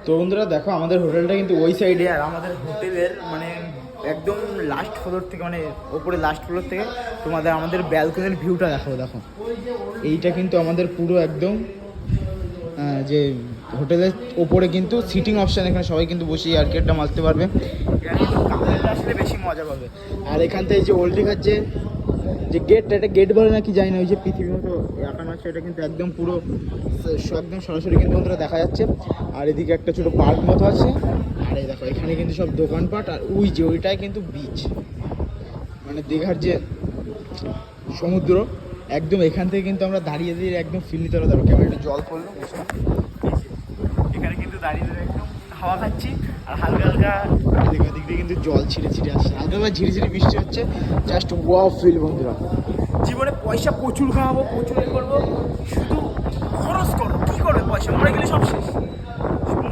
তো বন্ধুরা দেখো আমাদের হোটেলটা কিন্তু ওই সাইডে, আর আমাদের হোটেলের মানে একদম লাস্ট ফ্লোর থেকে, মানে ওপরে লাস্ট ফ্লোর থেকে তোমাদের আমাদের ব্যালকনির ভিউটা দেখো। দেখো এইটা কিন্তু আমাদের পুরো একদম যে হোটেলের ওপরে কিন্তু সিটিং অপশান, এখানে সবাই কিন্তু বসে আর আড্ডা মারতে পারবে। এখানে কিন্তু কাপড়টা আসলে বেশি মজা পাবে। আর এখান থেকে যে ওল্ড দীঘার যে গেটটা, এটা গেট বলে নাকি জানি না, ওই যে পৃথিবীর মতো একানো আছে, এটা কিন্তু একদম পুরো একদম সরাসরি কিন্তু বন্ধুরা দেখা যাচ্ছে। আর এদিকে একটা ছোটো পার্ক মতো আছে। আর এই দেখো এখানে কিন্তু সব দোকানপাট, আর ওইটাই কিন্তু বিচ, মানে দীঘার যে সমুদ্র একদম এখান থেকে কিন্তু আমরা দাঁড়িয়ে একদম ফিল নিতে পারবো। কেমন একটু জল পড়লো, এখানে কিন্তু দাঁড়িয়ে একদম হাওয়া খাচ্ছি, আর হালকা হালকা দিক দিয়ে কিন্তু জল ছিঁড়ে আসছে, হালকা হালকা ঝিরিঝিরি বৃষ্টি হচ্ছে। জাস্ট ওয়াও ফিল বন্ধুরা। জীবনে পয়সা প্রচুর খাওয়াবো, প্রচুর করবো, শুধু খরচ করো। কী করবে পয়সা? মরে গেলে সব শেষ।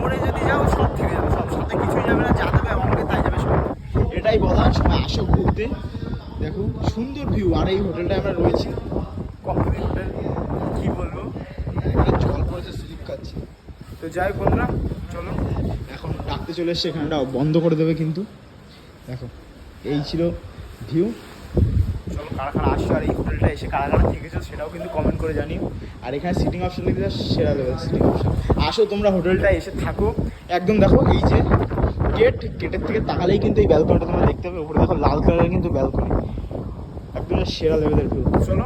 মরে যদি যাও সব থেকে যাবে, সব সাথে কিছুই যাবে না, যা দেবে আমাকে তাই যাবে সব। এটাই বলার সময় আসো ঘুরতে। দেখো সুন্দর ভিউ। আর এই হোটেলটা আমরা রয়েছি কোম্পানি হোটেল, কী বলবো, একটা জল পড়েছে, স্লিপ খাচ্ছি। তো যাই হোক বন্ধুরা, চলো এখন ডাকতে চলে এসছে, এখানটা বন্ধ করে দেবে কিন্তু। দেখো এই ছিল ভিউ। চলো কারা কারা আসছো, আর এই হোটেলটা এসে কারা কারা থেকেছো সেটাও কিন্তু কমেন্ট করে জানিও। আর এখানে সিটিং অপশান লিখে সেরা লেভেল সিটিং অপশান। আসো তোমরা হোটেলটা এসে থাকো একদম। দেখো এই যে গেটের থেকে তাকালেই কিন্তু এই ব্যালকনিটা তোমরা দেখতে পাবে। উপরে দেখো লাল কালারের কিন্তু ব্যালকনি, একদম সেরা লেভেলের ভিউ। চলো